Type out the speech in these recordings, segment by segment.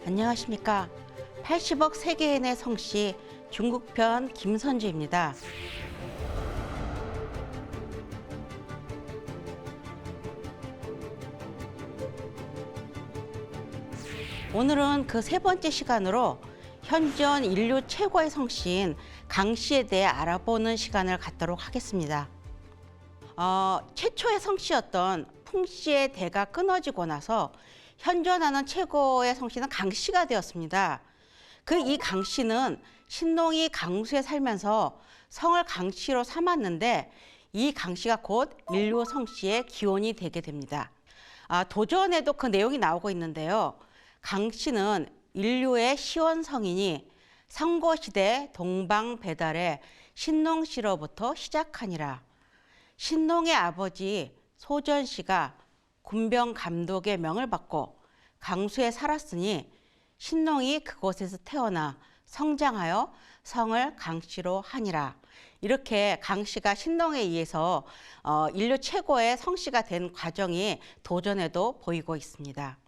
안녕하십니까. 80억 세계인의 성씨 중국편 김선주입니다. 오늘은 그 세 번째 시간으로 현존 인류 최고의 성씨인 강씨에 대해 알아보는 시간을 갖도록 하겠습니다. 최초의 성씨였던 풍씨의 대가 끊어지고 나서 현존하는 최고의 성씨는 강씨가 되었습니다. 이 강씨는 신농이 강수에 살면서 성을 강씨로 삼았는데 이 강씨가 곧 인류 성씨의 기원이 되게 됩니다. 도전에도 그 내용이 나오고 있는데요. 강씨는 인류의 시원성이니 상고시대 동방배달의 신농씨로부터 시작하니라. 신농의 아버지 소전씨가 군병 감독의 명을 받고 강수에 살았으니 신농이 그곳에서 태어나 성장하여 성을 강씨로 하니라. 이렇게 강씨가 신농에 의해서 인류 최고의 성씨가 된 과정이 도전에도 보이고 있습니다.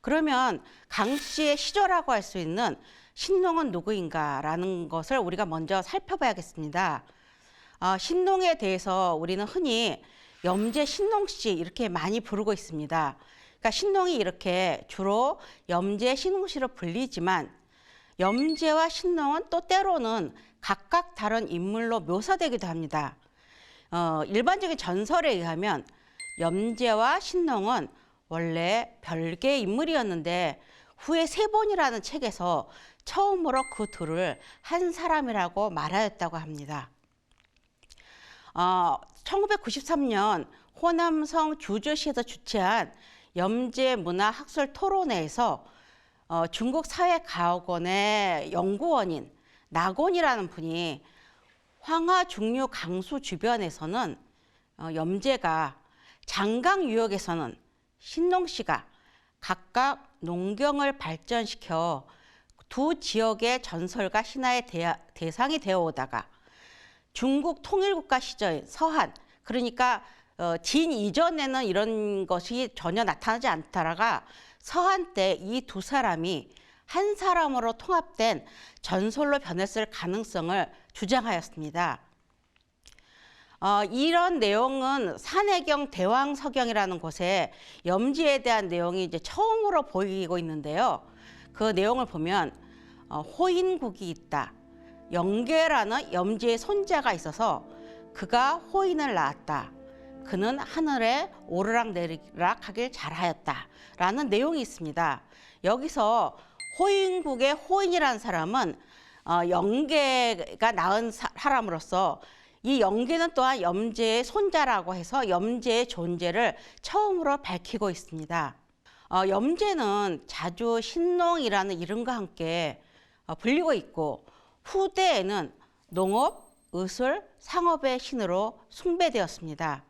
그러면 강씨의 시조라고 할 수 있는 신농은 누구인가라는 것을 우리가 먼저 살펴봐야겠습니다. 신농에 대해서 우리는 흔히 염제 신농씨 이렇게 많이 부르고 있습니다. 그러니까 신농이 이렇게 주로 염제 신농씨로 불리지만 염제와 신농은 또 때로는 각각 다른 인물로 묘사되기도 합니다. 일반적인 전설에 의하면 염제와 신농은 원래 별개의 인물이었는데 후에 세본이라는 책에서 처음으로 그 둘을 한 사람이라고 말하였다고 합니다. 1993년 호남성 주주시에서 주최한 염제문화학술 토론회에서 중국 사회과학원의 연구원인 나곤이라는 분이 황하중류 강수 주변에서는 염제가, 장강유역에서는 신농씨가 각각 농경을 발전시켜 두 지역의 전설과 신화의 대상이 되어 오다가 중국 통일국가 시절인 서한, 그러니까 진 이전에는 이런 것이 전혀 나타나지 않다가 서한 때 이 두 사람이 한 사람으로 통합된 전설로 변했을 가능성을 주장하였습니다. 이런 내용은 산해경 대왕서경이라는 곳에 염제에 대한 내용이 이제 처음으로 보이고 있는데요. 그 내용을 보면 호인국이 있다. 영계라는 염제의 손자가 있어서 그가 호인을 낳았다. 그는 하늘에 오르락내리락 하길 잘하였다. 라는 내용이 있습니다. 여기서 호인국의 호인이라는 사람은 영계가 낳은 사람으로서 이 영계는 또한 염제의 손자라고 해서 염제의 존재를 처음으로 밝히고 있습니다. 염제는 자주 신농이라는 이름과 함께 불리고 있고 후대에는 농업, 의술, 상업의 신으로 숭배되었습니다.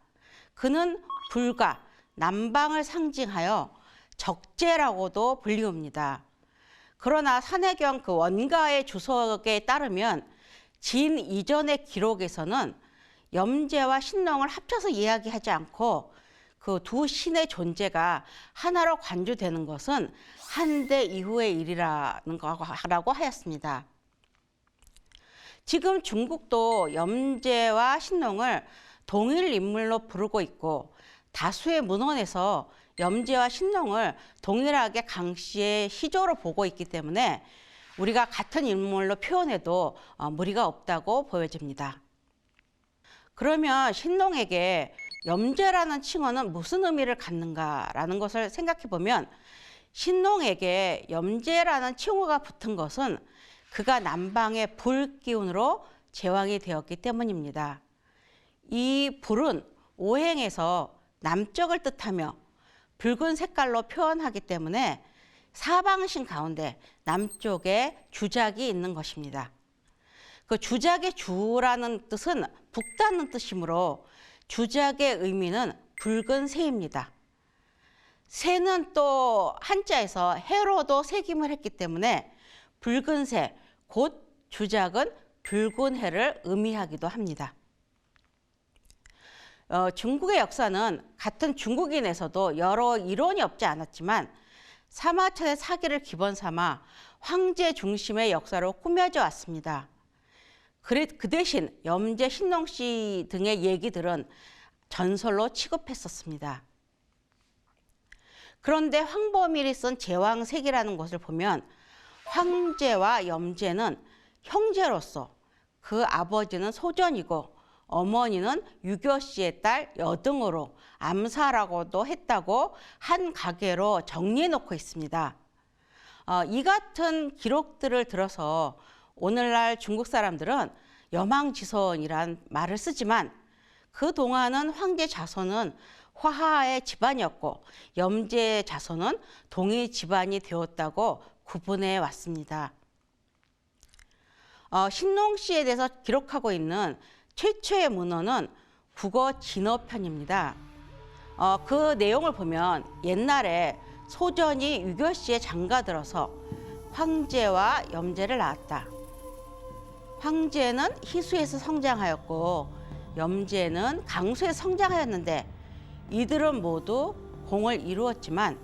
그는 불과, 남방을 상징하여 적재라고도 불리웁니다. 그러나 산해경 그 원가의 주석에 따르면 진 이전의 기록에서는 염제와 신농을 합쳐서 이야기하지 않고 그 두 신의 존재가 하나로 관주되는 것은 한대 이후의 일이라는 거라고 하였습니다. 지금 중국도 염제와 신농을 동일 인물로 부르고 있고 다수의 문헌에서 염제와 신농을 동일하게 강씨의 시조로 보고 있기 때문에 우리가 같은 인물로 표현해도 무리가 없다고 보여집니다. 그러면 신농에게 염제라는 칭호는 무슨 의미를 갖는가라는 것을 생각해 보면 신농에게 염제라는 칭호가 붙은 것은 그가 남방의 불기운으로 제왕이 되었기 때문입니다. 이 불은 오행에서 남쪽을 뜻하며 붉은 색깔로 표현하기 때문에 사방신 가운데 남쪽에 주작이 있는 것입니다. 그 주작의 주라는 뜻은 북다는 뜻이므로 주작의 의미는 붉은 새입니다. 새는 또 한자에서 해로도 새김을 했기 때문에 붉은 새, 곧 주작은 붉은 해를 의미하기도 합니다. 중국의 역사는 같은 중국인에서도 여러 이론이 없지 않았지만 사마천의 사기를 기본 삼아 황제 중심의 역사로 꾸며져 왔습니다. 그 대신 염제, 신농씨 등의 얘기들은 전설로 취급했었습니다. 그런데 황보밀이 쓴 제왕색이라는 것을 보면 황제와 염제는 형제로서 그 아버지는 소전이고 어머니는 유교씨의 딸 여등으로 암사라고도 했다고 한 가계로 정리해 놓고 있습니다. 이 같은 기록들을 들어서 오늘날 중국 사람들은 여망지손이란 말을 쓰지만 그동안은 황제 자손은 화하의 집안이었고 염제 자손은 동의 집안이 되었다고 구분해 왔습니다. 신농씨에 대해서 기록하고 있는 최초의 문헌은 국어 진어편입니다. 그 내용을 보면 옛날에 소전이 유교씨에 장가들어서 황제와 염제를 낳았다. 황제는 희수에서 성장하였고 염제는 강수에서 성장하였는데 이들은 모두 공을 이루었지만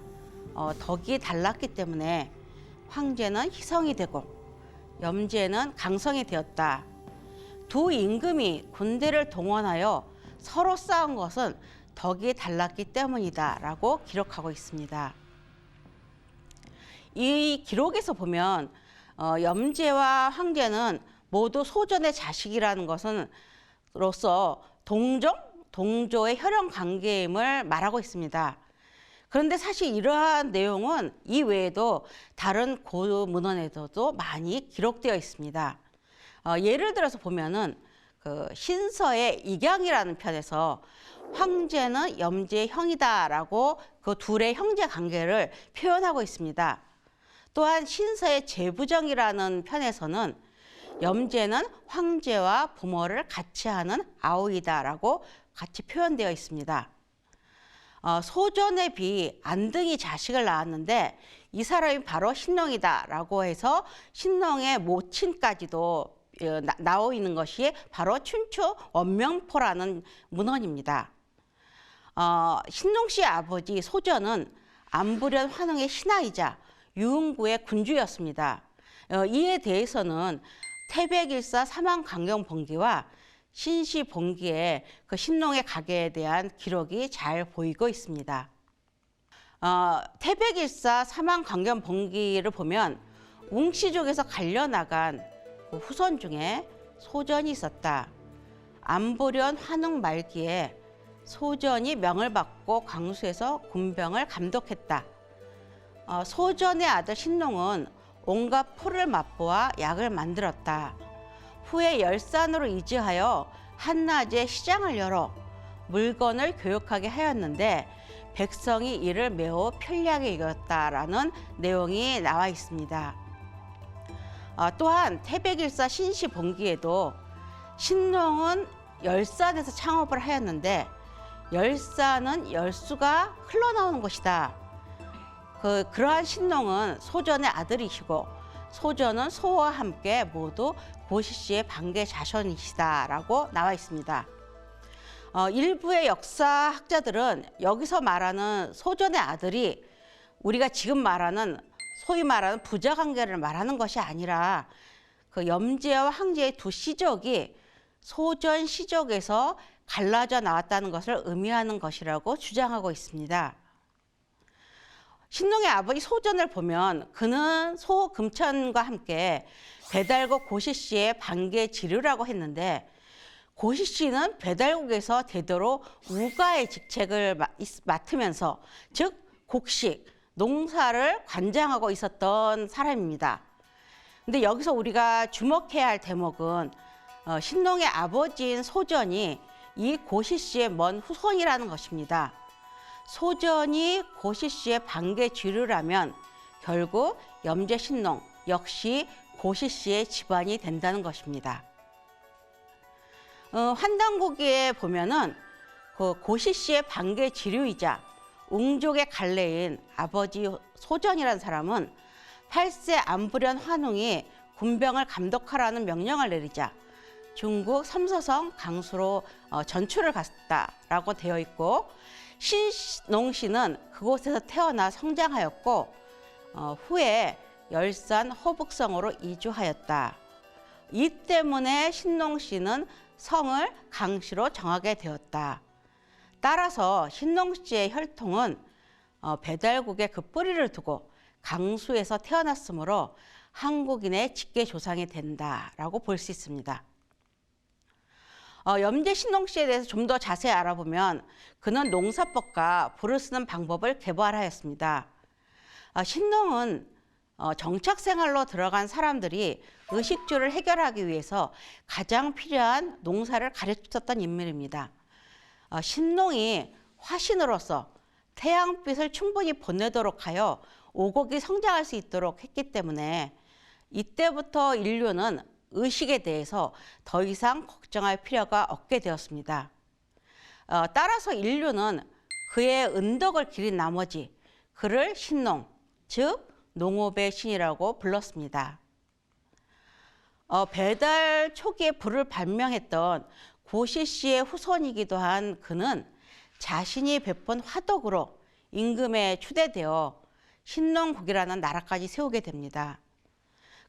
덕이 달랐기 때문에 황제는 희성이 되고 염제는 강성이 되었다. 두 임금이 군대를 동원하여 서로 싸운 것은 덕이 달랐기 때문이다 라고 기록하고 있습니다. 이 기록에서 보면 염제와 황제는 모두 소전의 자식이라는 것은 로서 동조의 혈연 관계임을 말하고 있습니다. 그런데 사실 이러한 내용은 이 외에도 다른 고문헌에서도 많이 기록되어 있습니다. 예를 들어서 보면은 그 신서의 익양이라는 편에서 황제는 염제의 형이다라고 그 둘의 형제 관계를 표현하고 있습니다. 또한 신서의 제부정이라는 편에서는 염제는 황제와 부모를 같이 하는 아우이다라고 같이 표현되어 있습니다. 소전에 비해 안등이 자식을 낳았는데 이 사람이 바로 신농이다라고 해서 신농의 모친까지도 나와 있는 것이 바로 춘추 원명포라는 문헌입니다. 신농 씨의 아버지 소전은 안부련 환웅의 신하이자 유흥구의 군주였습니다. 이에 대해서는 태백일사 사망강경본기와 신시본기에 그 신농의 가계에 대한 기록이 잘 보이고 있습니다. 태백일사 사망강경본기를 보면 웅씨족에서 갈려나간 그 후손 중에 소전이 있었다. 안부련 환웅 말기에 소전이 명을 받고 광수에서 군병을 감독했다. 소전의 아들 신농은 온갖 풀을 맛보아 약을 만들었다. 후에 열산으로 이주하여 한낮에 시장을 열어 물건을 교육하게 하였는데 백성이 이를 매우 편리하게 여겼다라는 내용이 나와 있습니다. 또한 태백일사 신시본기에도 신농은 열산에서 창업을 하였는데 열산은 열수가 흘러나오는 곳이다. 그러한 신농은 소전의 아들이시고 소전은 소와 함께 모두 고시씨의 반계 자손이시다라고 나와 있습니다. 일부의 역사학자들은 여기서 말하는 소전의 아들이 우리가 지금 말하는 소위 말하는 부자 관계를 말하는 것이 아니라 그 염제와 황제의 두 씨족이 소전 씨족에서 갈라져 나왔다는 것을 의미하는 것이라고 주장하고 있습니다. 신농의 아버지 소전을 보면 그는 소금천과 함께 배달국 고시씨의 반계 지류라고 했는데 고시씨는 배달국에서 대대로 우가의 직책을 맡으면서 즉 곡식, 농사를 관장하고 있었던 사람입니다. 근데 여기서 우리가 주목해야 할 대목은 신농의 아버지인 소전이 이 고시씨의 먼 후손이라는 것입니다. 소전이 고시씨의 반계 주류라면 결국 염제 신농 역시 고시씨의 집안이 된다는 것입니다. 환단고기에 보면은 그 고시씨의 반계 지류이자 웅족의 갈래인 아버지 소전이라는 사람은 8세 안부련 환웅이 군병을 감독하라는 명령을 내리자 중국 삼서성 강수로 전출을 갔다라고 되어 있고 신농 씨는 그곳에서 태어나 성장하였고 후에 열산 호북성으로 이주하였다. 이 때문에 신농씨는 성을 강씨로 정하게 되었다. 따라서 신농씨의 혈통은 배달국의 그 뿌리를 두고 강수에서 태어났으므로 한국인의 직계 조상이 된다라고 볼 수 있습니다. 염제 신농씨에 대해서 좀 더 자세히 알아보면 그는 농사법과 불을 쓰는 방법을 개발하였습니다. 신농은 정착생활로 들어간 사람들이 의식주를 해결하기 위해서 가장 필요한 농사를 가르쳤던 인물입니다. 신농이 화신으로서 태양빛을 충분히 보내도록 하여 오곡이 성장할 수 있도록 했기 때문에 이때부터 인류는 의식에 대해서 더 이상 걱정할 필요가 없게 되었습니다. 따라서 인류는 그의 은덕을 기린 나머지 그를 신농, 즉 농업의 신이라고 불렀습니다. 배달 초기에 불을 발명했던 고시씨의 후손이기도 한 그는 자신이 베푼 화덕으로 임금에 추대되어 신농국이라는 나라까지 세우게 됩니다.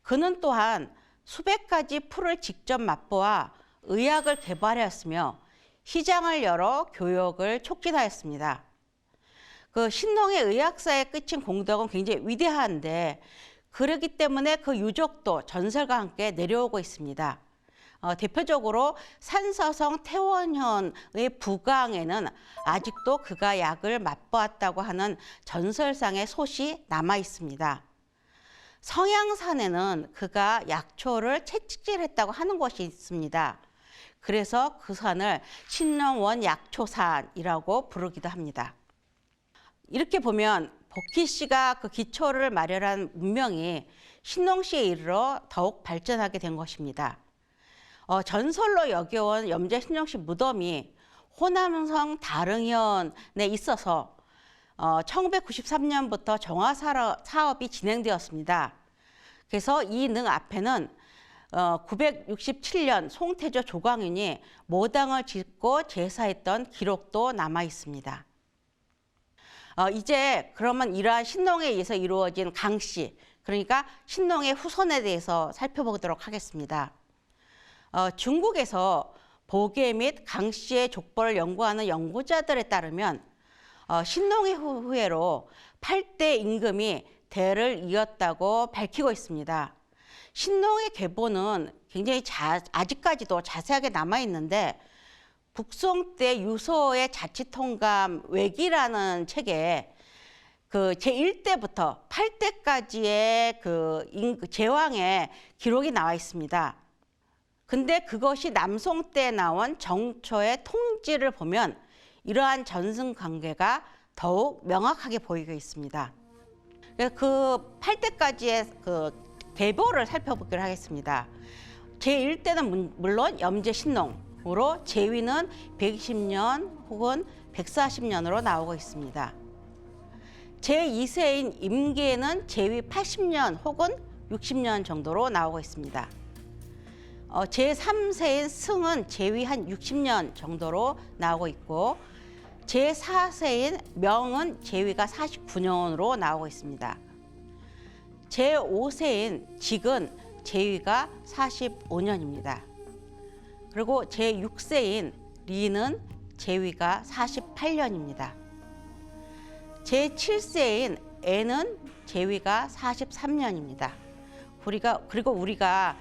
그는 또한 수백 가지 풀을 직접 맛보아 의학을 개발하였으며 시장을 열어 교역을 촉진하였습니다. 그 신농의 의학사에 끼친 공덕은 굉장히 위대한데 그렇기 때문에 그 유적도 전설과 함께 내려오고 있습니다. 대표적으로 산서성 태원현의 부강에는 아직도 그가 약을 맛보았다고 하는 전설상의 솥이 남아 있습니다. 성향산에는 그가 약초를 채찍질했다고 하는 곳이 있습니다. 그래서 그 산을 신농원 약초산이라고 부르기도 합니다. 이렇게 보면 복희 씨가 그 기초를 마련한 문명이 신농시에 이르러 더욱 발전하게 된 것입니다. 전설로 여겨온 염제 신농시 무덤이 호남성 다릉현에 있어서 1993년부터 정화 사업이 진행되었습니다. 그래서 이 능 앞에는 967년 송태조 조광윤이 모당을 짓고 제사했던 기록도 남아 있습니다. 이제 그러면 이러한 신농에 의해서 이루어진 강씨, 그러니까 신농의 후손에 대해서 살펴보도록 하겠습니다. 중국에서 보계 및 강씨의 족보를 연구하는 연구자들에 따르면 신농의 후예로 8대 임금이 대를 이었다고 밝히고 있습니다. 신농의 계보는 굉장히 아직까지도 자세하게 남아있는데 북송 때 유서의 자치통감 외기라는 책에 그 제1대부터 8대까지의 그 제왕의 기록이 나와 있습니다. 근데 그것이 남송 때 나온 정초의 통지를 보면 이러한 전승 관계가 더욱 명확하게 보이고 있습니다. 그 8대까지의 그 계보를 살펴보기로 하겠습니다. 제1대는 물론 염제 신농으로 제위는 120년 혹은 140년으로 나오고 있습니다. 제2세인 임계는 제위 80년 혹은 60년 정도로 나오고 있습니다. 제3세인 승은 제위 한 60년 정도로 나오고 있고 제4세인 명은 제위가 49년으로 나오고 있습니다. 제5세인 직은 제위가 45년입니다. 그리고 제6세인 리는 제위가 48년입니다. 제7세인 애는 제위가 43년입니다. 그리고 우리가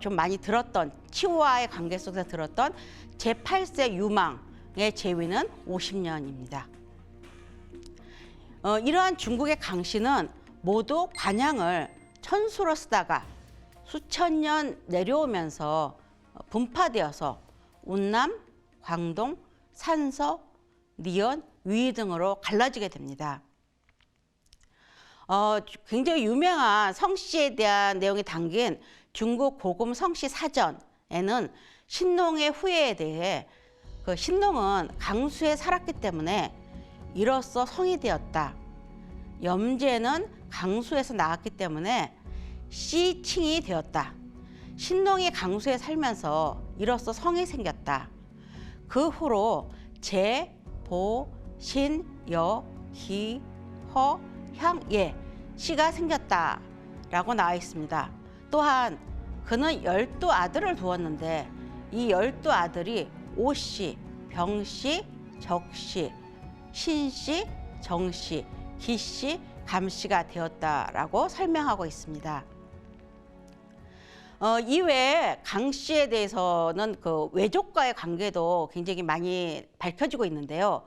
좀 많이 들었던 치와의 관계 속에서 들었던 제8세 유망의 제위는 50년입니다. 이러한 중국의 강씨는 모두 관양을 천수로 쓰다가 수천 년 내려오면서 분파되어서 운남, 광동, 산서, 리언, 위이 등으로 갈라지게 됩니다. 굉장히 유명한 성씨에 대한 내용이 담긴 중국 고금 성씨 사전에는 신농의 후예에 대해 그 신농은 강수에 살았기 때문에 이로써 성이 되었다. 염제는 강수에서 나왔기 때문에 씨칭이 되었다. 신농이 강수에 살면서 이로써 성이 생겼다. 그 후로 제, 보, 신, 여, 기, 허, 향, 예 씨가 생겼다라고 나와 있습니다. 또한 그는 12아들을 두었는데 이 12아들이 오씨, 병씨, 적씨, 신씨, 정씨, 기씨, 감씨가 되었다라고 설명하고 있습니다. 이외에 강씨에 대해서는 그 외족과의 관계도 굉장히 많이 밝혀지고 있는데요.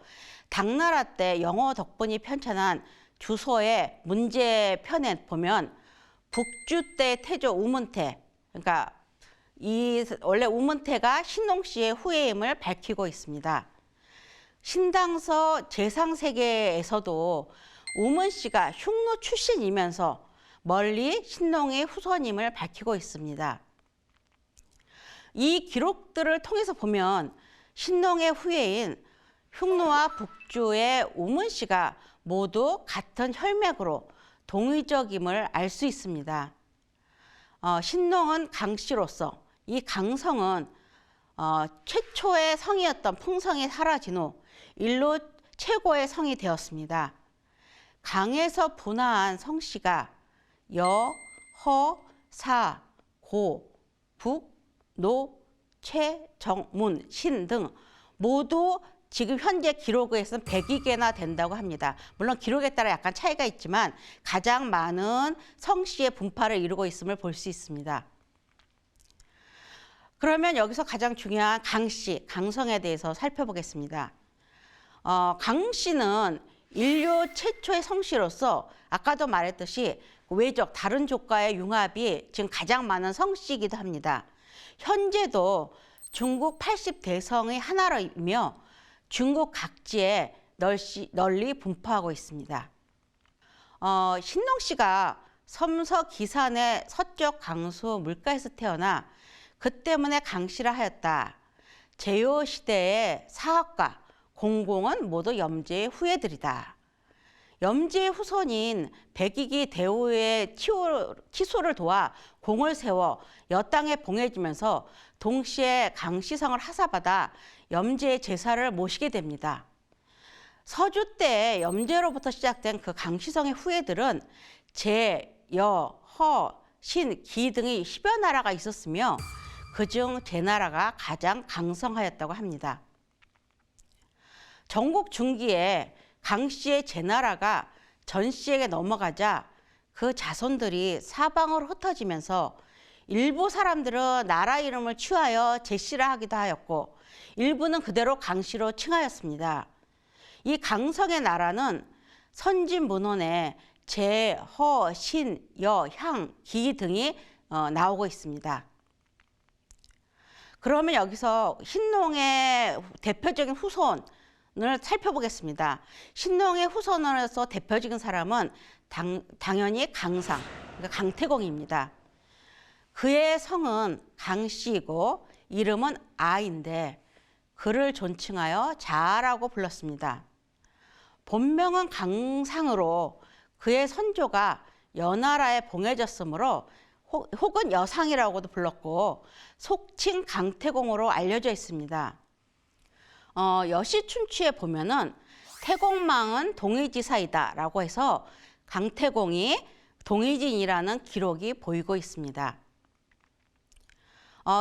당나라 때 영어 덕분이 편찬한 주소의 문제편에 보면 북주 때 태조 우문태, 그러니까 원래 우문태가 신농씨의 후예임을 밝히고 있습니다. 신당서 제상세계에서도 우문씨가 흉노 출신이면서 멀리 신농의 후손임을 밝히고 있습니다. 이 기록들을 통해서 보면 신농의 후예인 흉노와 북주의 우문씨가 모두 같은 혈맥으로 동의적임을 알 수 있습니다. 신농은 강씨로서 이 강성은 최초의 성이었던 풍성이 사라진 후 일로 최고의 성이 되었습니다. 강에서 분화한 성씨가 여, 허, 사, 고, 북, 노, 최, 정, 문, 신 등 모두 지금 현재 기록에서는 102개나 된다고 합니다. 물론 기록에 따라 약간 차이가 있지만 가장 많은 성씨의 분파를 이루고 있음을 볼 수 있습니다. 그러면 여기서 가장 중요한 강씨, 강성에 대해서 살펴보겠습니다. 강씨는 인류 최초의 성씨로서 아까도 말했듯이 외족, 다른 족과의 융합이 지금 가장 많은 성씨이기도 합니다. 현재도 중국 80대성의 하나이며 중국 각지에 널리 분포하고 있습니다. 신농씨가 섬서 기산의 서쪽 강수 물가에서 태어나 그 때문에 강씨라 하였다. 제요시대의 사학과 공공은 모두 염제의 후예들이다. 염제의 후손인 백이기 대우의 치소를 도와 공을 세워 여땅에 봉해지면서 동시에 강씨성을 하사받아 염제의 제사를 모시게 됩니다. 서주 때 염제로부터 시작된 그 강씨성의 후예들은 제, 여, 허, 신, 기 등의 10여 나라가 있었으며 그중 제나라가 가장 강성하였다고 합니다. 전국 중기에 강씨의 제나라가 전씨에게 넘어가자 그 자손들이 사방으로 흩어지면서 일부 사람들은 나라 이름을 취하여 제씨라 하기도 하였고 일부는 그대로 강씨로 칭하였습니다. 이 강성의 나라는 선진문헌에 제, 허, 신, 여, 향, 기 등이 나오고 있습니다. 그러면 여기서 신농의 대표적인 후손을 살펴보겠습니다. 신농의 후손으로서 대표적인 사람은 당연히 강상, 그러니까 강태공입니다. 그의 성은 강씨이고 이름은 아인데 그를 존칭하여 자라고 불렀습니다. 본명은 강상으로 그의 선조가 여나라에 봉해졌으므로 혹은 여상이라고도 불렀고 속칭 강태공으로 알려져 있습니다. 여시춘추에 보면은 태공망은 동의지사이다라고 해서 강태공이 동의진이라는 기록이 보이고 있습니다.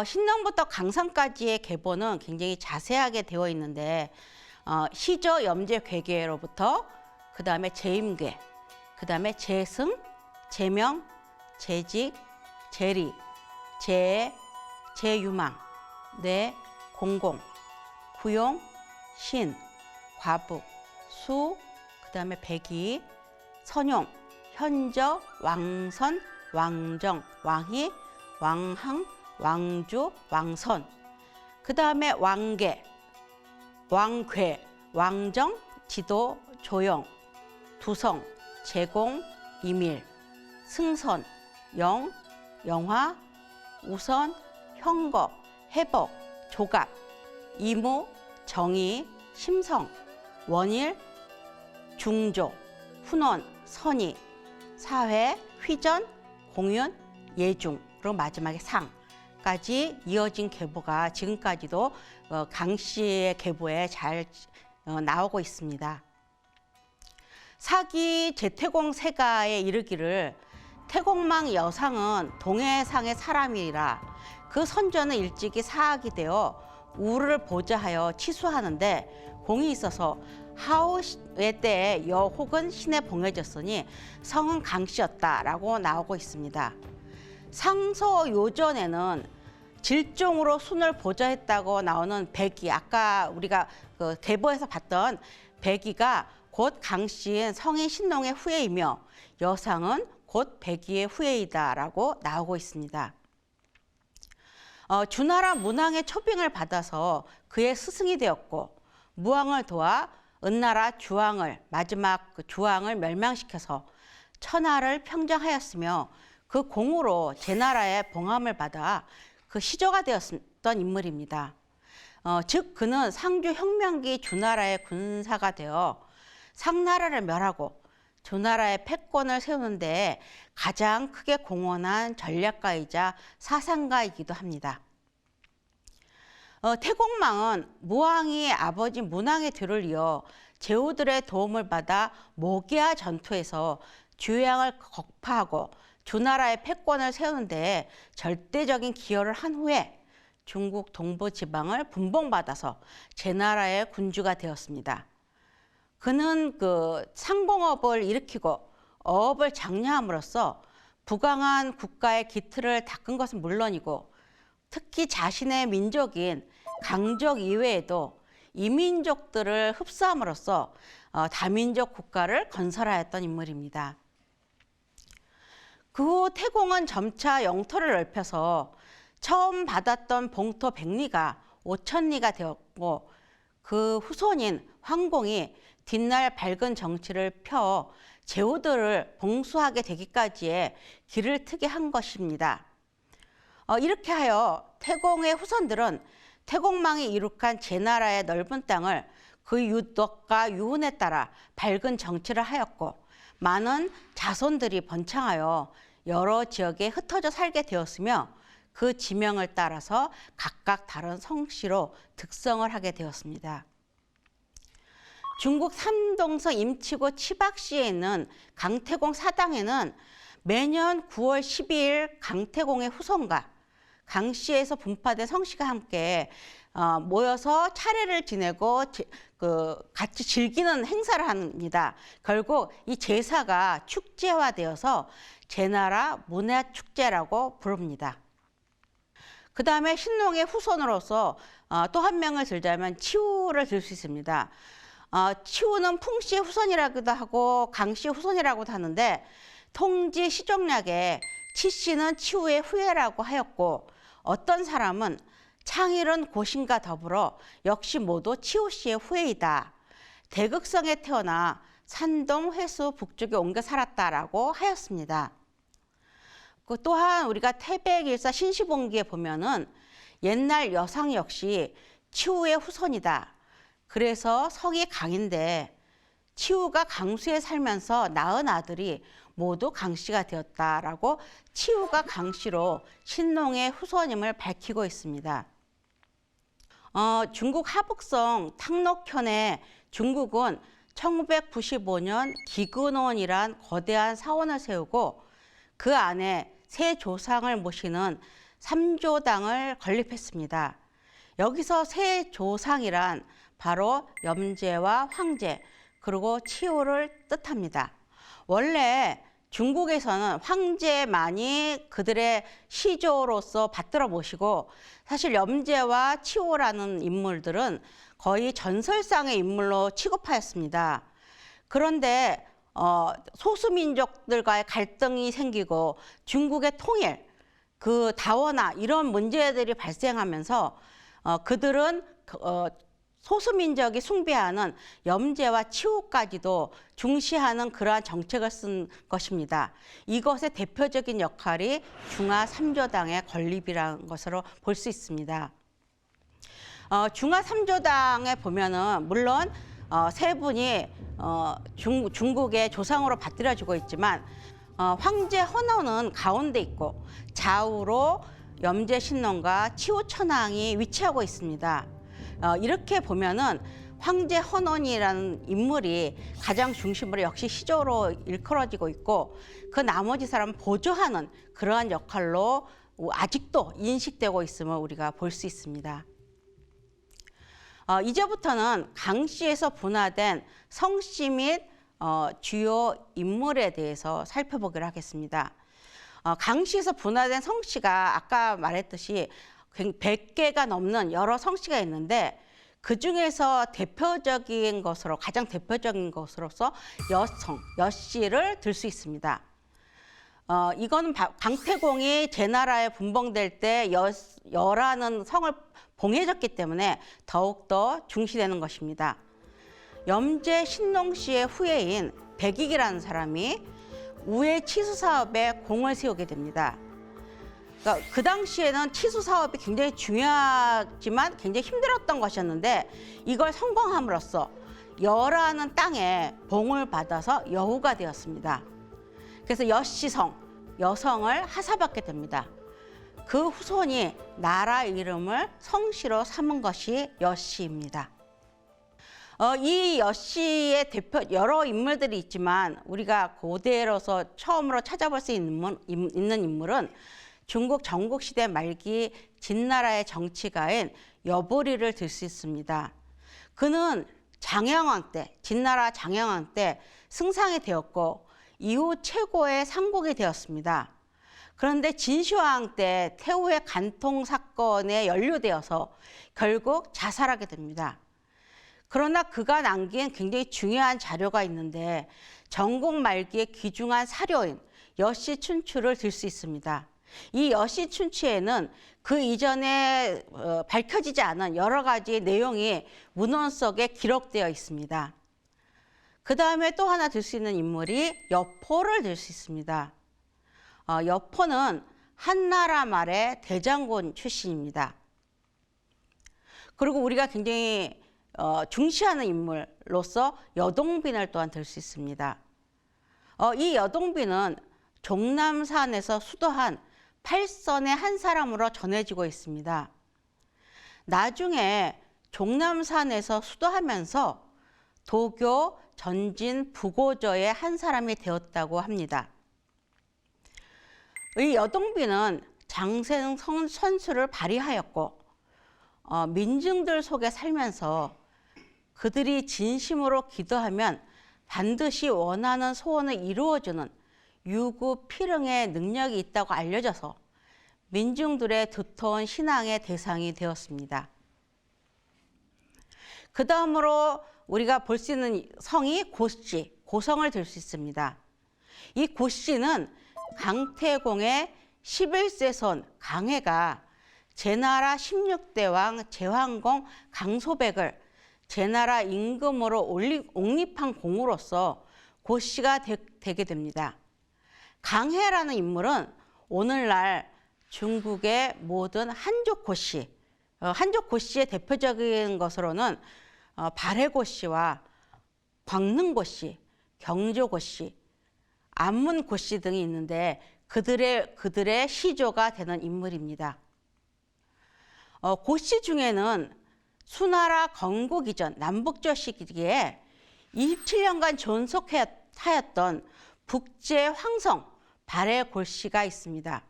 신농부터 강상까지의 계보는 굉장히 자세하게 되어 있는데 시저 염제 괴계로부터 그 다음에 제임괴, 그 다음에 제승, 제명, 제직, 제리, 제애, 제유망, 내, 공공, 구용, 신, 과북, 수, 그 다음에 백이, 선용, 현저, 왕선, 왕정, 왕희, 왕항, 왕주, 왕선, 그 다음에 왕계, 왕괴, 왕정, 지도, 조영, 두성, 제공, 이밀, 승선, 영, 영화, 우선, 형거, 해복, 조갑, 이모, 정의, 심성, 원일, 중조, 훈원, 선의, 사회, 휘전, 공윤, 예중, 그리고 마지막에 상까지 이어진 계보가 지금까지도 강씨의 계보에 잘 나오고 있습니다. 사기 제태공 세가에 이르기를 태공망 여상은 동해상의 사람이라 그 선조는 일찍이 사학이 되어 우를 보좌하여 치수하는데 공이 있어서 하우의 때에 여 혹은 신에 봉해졌으니 성은 강씨였다라고 나오고 있습니다. 상서 요전에는 질종으로 순을 보좌했다고 나오는 백이, 아까 우리가 그 대보에서 봤던 백이가 곧 강씨인 성인 신농의 후예이며 여상은 곧 백이의 후예이다라고 나오고 있습니다. 주나라 문왕의 초빙을 받아서 그의 스승이 되었고 무왕을 도와 은나라 주왕을 마지막 그 주왕을 멸망시켜서 천하를 평정하였으며 그 공으로 제나라의 봉함을 받아 그 시조가 되었던 인물입니다. 즉 그는 상주 혁명기 주나라의 군사가 되어 상나라를 멸하고 주나라의 패권을 세우는 데 가장 크게 공헌한 전략가이자 사상가이기도 합니다. 태공망은 무왕이 아버지 문왕의 뒤를 이어 제후들의 도움을 받아 모기아 전투에서 주양을 격파하고 주나라의 패권을 세우는 데 절대적인 기여를 한 후에 중국 동부 지방을 분봉받아서 제나라의 군주가 되었습니다. 그는 그 상공업을 일으키고 어업을 장려함으로써 부강한 국가의 기틀을 닦은 것은 물론이고 특히 자신의 민족인 강족 이외에도 이민족들을 흡수함으로써 다민족 국가를 건설하였던 인물입니다. 그 후 태공은 점차 영토를 넓혀서 처음 받았던 봉토 100리가 5000리가 되었고 그 후손인 황공이 뒷날 밝은 정치를 펴 제후들을 봉수하게 되기까지의 길을 트게 한 것입니다. 이렇게 하여 태공의 후손들은 태공망이 이룩한 제나라의 넓은 땅을 그 유덕과 유훈에 따라 밝은 정치를 하였고 많은 자손들이 번창하여 여러 지역에 흩어져 살게 되었으며 그 지명을 따라서 각각 다른 성씨로 득성을 하게 되었습니다. 중국 삼동성 임치고 치박시에 있는 강태공 사당에는 매년 9월 12일 강태공의 후손과 강씨에서 분파된 성씨가 함께 모여서 차례를 지내고 같이 즐기는 행사를 합니다. 결국 이 제사가 축제화되어서 제나라 문화축제라고 부릅니다. 그 다음에 신농의 후손으로서 또 한 명을 들자면 치우를 들 수 있습니다. 치우는 풍씨의 후손이라고도 하고 강씨의 후손이라고도 하는데 통지 시종략에 치씨는 치우의 후예라고 하였고 어떤 사람은 창일은 고신과 더불어 역시 모두 치우씨의 후예이다. 대극성에 태어나 산동 회수 북쪽에 옮겨 살았다라고 하였습니다. 또한 우리가 태백일사 신시봉기에 보면은 옛날 여상 역시 치우의 후손이다. 그래서 성이 강인데 치우가 강수에 살면서 낳은 아들이 모두 강씨가 되었다라고 치우가 강씨로 신농의 후손임을 밝히고 있습니다. 중국 하북성 탕록현에 중국은 1995년 기근원이란 거대한 사원을 세우고 그 안에 세 조상을 모시는 삼조당을 건립했습니다. 여기서 세 조상이란 바로 염제와 황제 그리고 치우를 뜻합니다. 원래 중국에서는 황제만이 그들의 시조로서 받들어 모시고 사실 염제와 치우라는 인물들은 거의 전설상의 인물로 취급하였습니다. 그런데 소수민족들과의 갈등이 생기고 중국의 통일, 그 다원화 이런 문제들이 발생하면서 그들은 소수민족이 숭배하는 염제와 치우까지도 중시하는 그러한 정책을 쓴 것입니다. 이것의 대표적인 역할이 중화 삼조당의 건립이라는 것으로 볼 수 있습니다. 중화 삼조당에 보면은 물론 세 분이 중국의 조상으로 받들어지고 있지만 황제 헌원은 가운데 있고 좌우로 염제 신농과 치우 천왕이 위치하고 있습니다. 이렇게 보면은 황제 헌원이라는 인물이 가장 중심으로 역시 시조로 일컬어지고 있고, 그 나머지 사람은 보조하는 그러한 역할로 아직도 인식되고 있음을 우리가 볼 수 있습니다. 이제부터는 강씨에서 분화된 성씨 및 주요 인물에 대해서 살펴보기로 하겠습니다. 강씨에서 분화된 성씨가 아까 말했듯이 100개가 넘는 여러 성씨가 있는데, 그 중에서 가장 대표적인 것으로서 여씨를 들 수 있습니다. 이거는 강태공이 제나라에 분봉될 때 여라는 성을 봉해졌기 때문에 더욱더 중시되는 것입니다. 염제 신농씨의 후예인 백익이라는 사람이 우회 치수 사업에 공을 세우게 됩니다. 그러니까 그 당시에는 치수 사업이 굉장히 중요하지만 굉장히 힘들었던 것이었는데, 이걸 성공함으로써 여라는 땅에 봉을 받아서 여후가 되었습니다. 그래서 여씨성, 여성을 하사받게 됩니다. 그 후손이 나라 이름을 성씨로 삼은 것이 여씨입니다. 이 여씨의 여러 인물들이 있지만, 우리가 고대로서 처음으로 찾아볼 수 있는 인물은 중국 전국시대 말기 진나라의 정치가인 여보리를 들 수 있습니다. 그는 진나라 장영왕 때 승상이 되었고, 이후 최고의 상국이 되었습니다. 그런데 진시황 때 태후의 간통 사건에 연루되어서 결국 자살하게 됩니다. 그러나 그가 남긴 굉장히 중요한 자료가 있는데, 전국 말기의 귀중한 사료인 여씨 춘추를 들 수 있습니다. 이 여씨 춘추에는 그 이전에 밝혀지지 않은 여러 가지 내용이 문헌 속에 기록되어 있습니다. 그 다음에 또 하나 들 수 있는 인물이 여포를 들 수 있습니다. 여포는 한나라 말의 대장군 출신입니다. 그리고 우리가 굉장히 중시하는 인물로서 여동빈을 또한 들 수 있습니다. 이 여동빈은 종남산에서 수도한 8선의 한 사람으로 전해지고 있습니다. 나중에 종남산에서 수도하면서 도교, 전진, 부고저의 한 사람이 되었다고 합니다. 이 여동빈은 장생 선수를 발휘하였고, 민중들 속에 살면서 그들이 진심으로 기도하면 반드시 원하는 소원을 이루어주는 유구필흥의 능력이 있다고 알려져서 민중들의 두터운 신앙의 대상이 되었습니다. 그 다음으로 우리가 볼 수 있는 성이 고씨, 고성을 들 수 있습니다. 이 고씨는 강태공의 11세 손 강해가 제나라 16대 왕 제황공 강소백을 제나라 임금으로 옹립한 공으로서 고씨가 되게 됩니다. 강해라는 인물은 오늘날 중국의 모든 한족 고씨, 한족 고씨의 대표적인 것으로는 발해고씨와 광능고씨, 경조고씨, 안문고씨 등이 있는데, 그들의 시조가 되는 인물입니다. 고씨 중에는 수나라 건국 이전 남북조 시기에 27년간 존속하였던 북제 황성 발해고씨가 있습니다.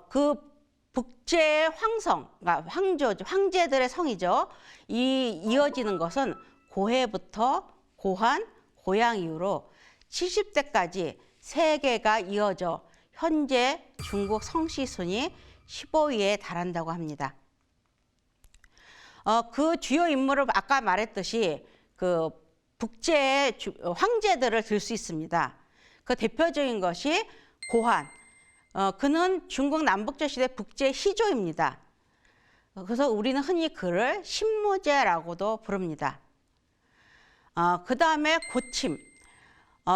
그 북제 황성, 그러니까 황제들의 성이죠. 이어지는 것은 고해부터 고한, 고양 이후로 70대까지 3개가 이어져 현재 중국 성씨 순위 15위에 달한다고 합니다. 그 주요 인물을 아까 말했듯이 그 북제의 황제들을 들 수 있습니다. 그 대표적인 것이 고한. 그는 중국 남북조 시대 북제 시조입니다. 그래서 우리는 흔히 그를 신무제라고도 부릅니다. 그 다음에 고침.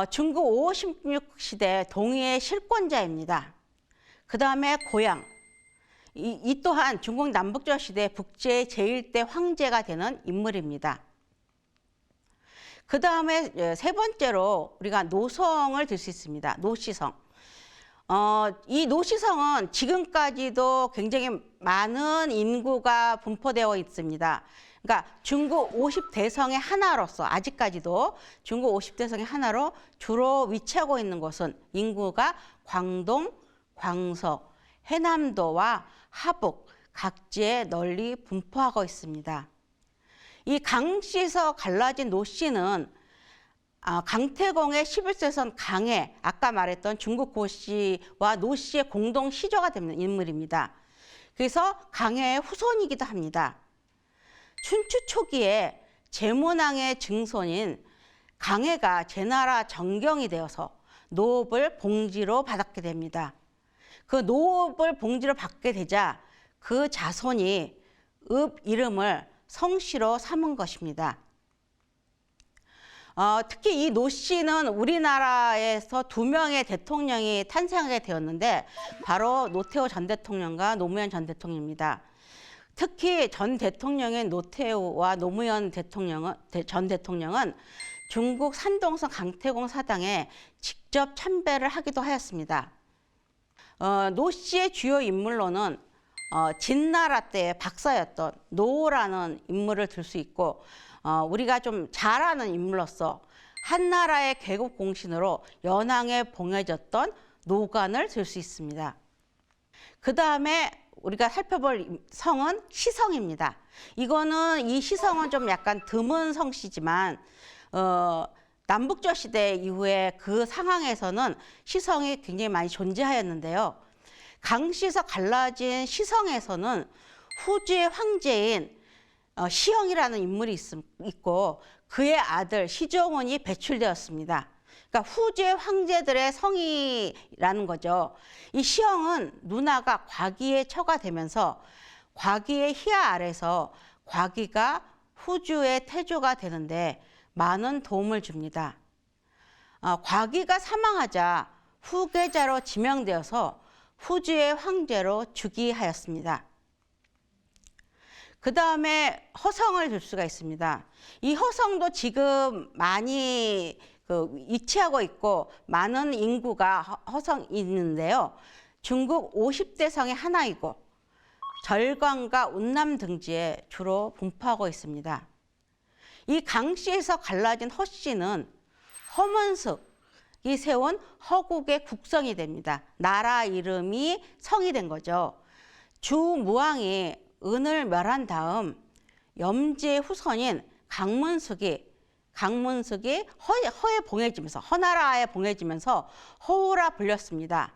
중국 5, 16시대 동의의 실권자입니다. 그 다음에 고양. 이 또한 중국 남북조 시대 북제 제1대 황제가 되는 인물입니다. 그 다음에 세 번째로 우리가 노성을 들 수 있습니다. 노시성. 이 노시성은 지금까지도 굉장히 많은 인구가 분포되어 있습니다. 그러니까 중국 50대성의 하나로서 아직까지도 중국 50대성의 하나로 주로 위치하고 있는 곳은 인구가 광동, 광서, 해남도와 하북 각지에 널리 분포하고 있습니다. 이 강씨에서 갈라진 노씨는 강태공의 11세선 강해, 아까 말했던 중국 고씨와 노씨의 공동 시조가 되는 인물입니다. 그래서 강해의 후손이기도 합니다. 춘추 초기에 제문왕의 증손인 강해가 제나라 정경이 되어서 노업을 봉지로 받게 됩니다. 그 노업을 봉지로 받게 되자 그 자손이 읍 이름을 성씨로 삼은 것입니다. 특히 이 노씨는 우리나라에서 2명의 대통령이 탄생하게 되었는데 바로 노태우 전 대통령과 노무현 전 대통령입니다. 특히 전 대통령인 노태우와 노무현 전 대통령은 중국 산동성 강태공 사당에 직접 참배를 하기도 하였습니다. 노 씨의 주요 인물로는 진나라 때 박사였던 노라는 인물을 들 수 있고 우리가 좀 잘 아는 인물로서 한나라의 개국 공신으로 연항에 봉해졌던 노관을 들 수 있습니다. 그 다음에 우리가 살펴볼 성은 시성입니다. 이 시성은 좀 약간 드문 성씨지만 남북조 시대 이후에 그 상황에서는 시성이 굉장히 많이 존재하였는데요. 강씨에서 갈라진 시성에서는 후주의 황제인 시형이라는 인물이 있고 그의 아들 시종훈이 배출되었습니다. 그러니까 후주의 황제들의 성이라는 거죠. 이 시형은 누나가 과기의 처가 되면서 과기의 희하 아래서 과기가 후주의 태조가 되는데 많은 도움을 줍니다. 과기가 사망하자 후계자로 지명되어서 후주의 황제로 즉위하였습니다. 그 다음에 허성을 들 수가 있습니다. 이 허성도 지금 많이 위치하고 있고 많은 인구가 허성이 있는데요. 중국 50대 성의 하나이고 절광과 운남 등지에 주로 분포하고 있습니다. 이 강씨에서 갈라진 허씨는 허문숙이 세운 허국의 국성이 됩니다. 나라 이름이 성이 된 거죠. 주무왕이 은을 멸한 다음 염제의 후손인 강문숙이 허에 봉해지면서 허나라에 봉해지면서 허우라 불렸습니다.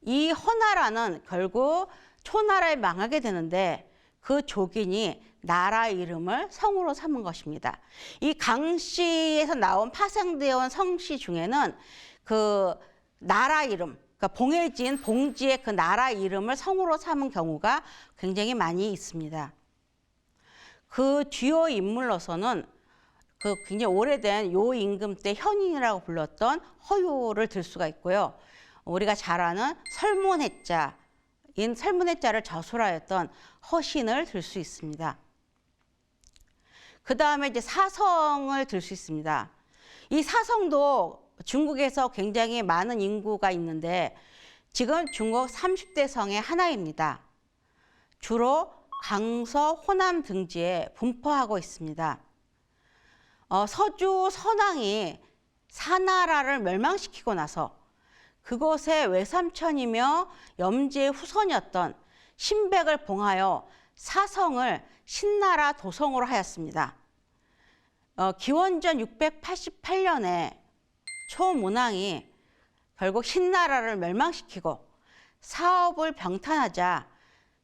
이 허나라는 결국 초나라에 망하게 되는데 그 조긴이 나라 이름을 성으로 삼은 것입니다. 이 강씨에서 나온 파생되어 온 성씨 중에는 그 나라 이름, 그러니까 봉해진 봉지의 그 나라 이름을 성으로 삼은 경우가 굉장히 많이 있습니다. 그 주요 인물로서는 그 굉장히 오래된 요 임금 때 현인이라고 불렀던 허요를 들 수가 있고요. 우리가 잘 아는 설문해자를 저술하였던 허신을 들 수 있습니다. 그 다음에 이제 사성을 들 수 있습니다. 이 사성도 중국에서 굉장히 많은 인구가 있는데 지금 중국 30대 성의 하나입니다. 주로 강서, 호남 등지에 분포하고 있습니다. 서주 선왕이 사나라를 멸망시키고 나서 그곳의 외삼촌이며 염제의 후손이었던 신백을 봉하여 사성을 신나라 도성으로 하였습니다. 기원전 688년에 초문왕이 결국 신나라를 멸망시키고 사업을 병탄하자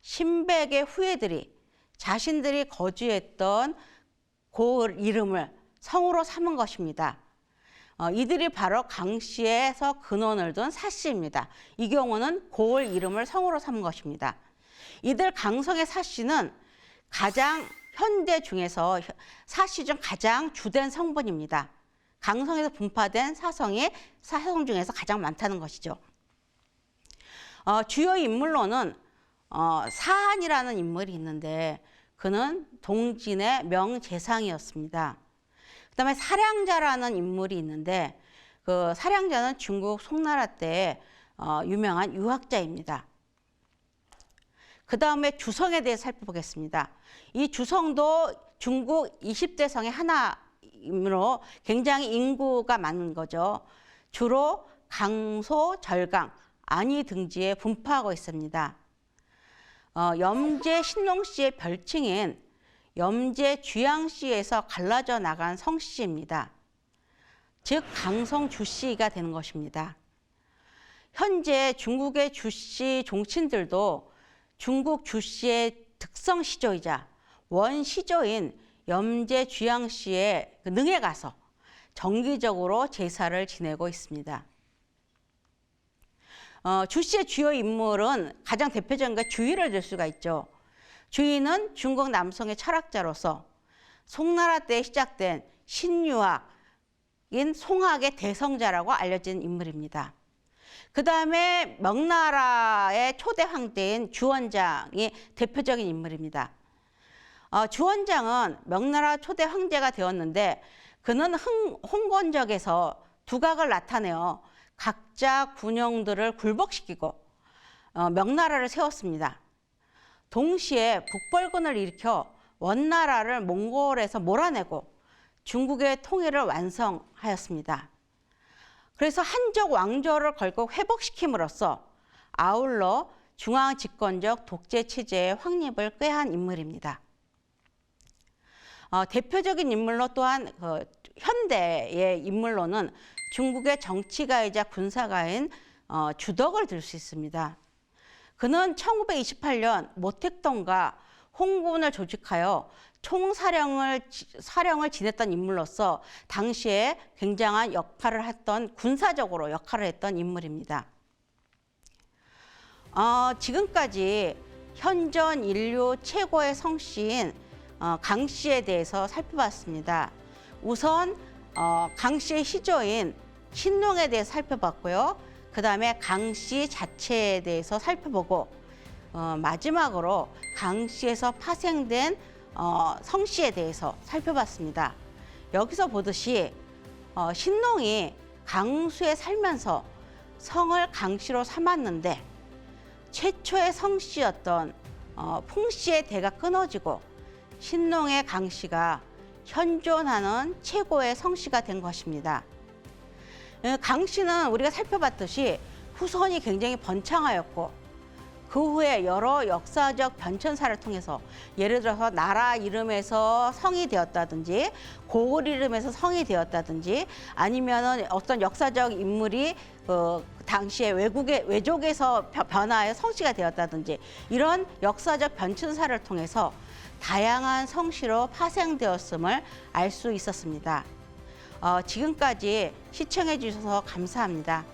신백의 후예들이 자신들이 거주했던 고을 이름을 성으로 삼은 것입니다. 이들이 바로 강씨에서 근원을 둔 사씨입니다. 이 경우는 고을 이름을 성으로 삼은 것입니다. 이들 강성의 사씨는 가장 현대 중에서 사씨 중 가장 주된 성분입니다. 강성에서 분파된 사성 중에서 가장 많다는 것이죠. 주요 인물로는 사한이라는 인물이 있는데 그는 동진의 명재상이었습니다. 그다음에 사량자라는 인물이 있는데 그 사량자는 중국 송나라 때 유명한 유학자입니다. 그 다음에 주성에 대해 살펴보겠습니다. 이 주성도 중국 20대 성의 하나이므로 굉장히 인구가 많은 거죠. 주로 강소, 절강, 안희 등지에 분포하고 있습니다. 염제 신농시의 별칭인 염제 주양시에서 갈라져 나간 성씨입니다. 즉 강성 주씨가 되는 것입니다. 현재 중국의 주씨 종친들도 중국 주씨의 특성 시조이자 원시조인 염제 주양시의 능에 가서 정기적으로 제사를 지내고 있습니다. 주씨의 주요 인물은 가장 대표적인 게 주의를 들 수가 있죠. 주의는 중국 남성의 철학자로서 송나라 때 시작된 신유학인 송학의 대성자라고 알려진 인물입니다. 그 다음에 명나라의 초대 황제인 주원장이 대표적인 인물입니다. 주원장은 명나라 초대 황제가 되었는데 그는 홍건적에서 두각을 나타내어 각자 군영들을 굴복시키고 명나라를 세웠습니다. 동시에 북벌군을 일으켜 원나라를 몽골에서 몰아내고 중국의 통일을 완성하였습니다. 그래서 한족 왕조를 걸고 회복시킴으로써 아울러 중앙 집권적 독재 체제의 확립을 꾀한 인물입니다. 대표적인 인물로 또한 현대의 인물로는 중국의 정치가이자 군사가인 주덕을 들 수 있습니다. 그는 1928년 모택동과 홍군을 조직하여 총사령을 지냈던 인물로서 당시에 굉장한 역할을 했던 군사적으로 역할을 했던 인물입니다. 지금까지 현존 인류 최고의 성씨인 강씨에 대해서 살펴봤습니다. 우선 강씨의 시조인 신농에 대해서 살펴봤고요. 그 다음에 강씨 자체에 대해서 살펴보고 마지막으로 강씨에서 파생된 성씨에 대해서 살펴봤습니다. 여기서 보듯이 신농이 강수에 살면서 성을 강씨로 삼았는데 최초의 성씨였던 풍씨의 대가 끊어지고 신농의 강씨가 현존하는 최고의 성씨가 된 것입니다. 강씨는 우리가 살펴봤듯이 후손이 굉장히 번창하였고 그 후에 여러 역사적 변천사를 통해서 예를 들어서 나라 이름에서 성이 되었다든지 고을 이름에서 성이 되었다든지 아니면은 어떤 역사적 인물이 당시에 외족에서 변화해 성씨가 되었다든지 이런 역사적 변천사를 통해서 다양한 성씨로 파생되었음을 알 수 있었습니다. 지금까지 시청해 주셔서 감사합니다.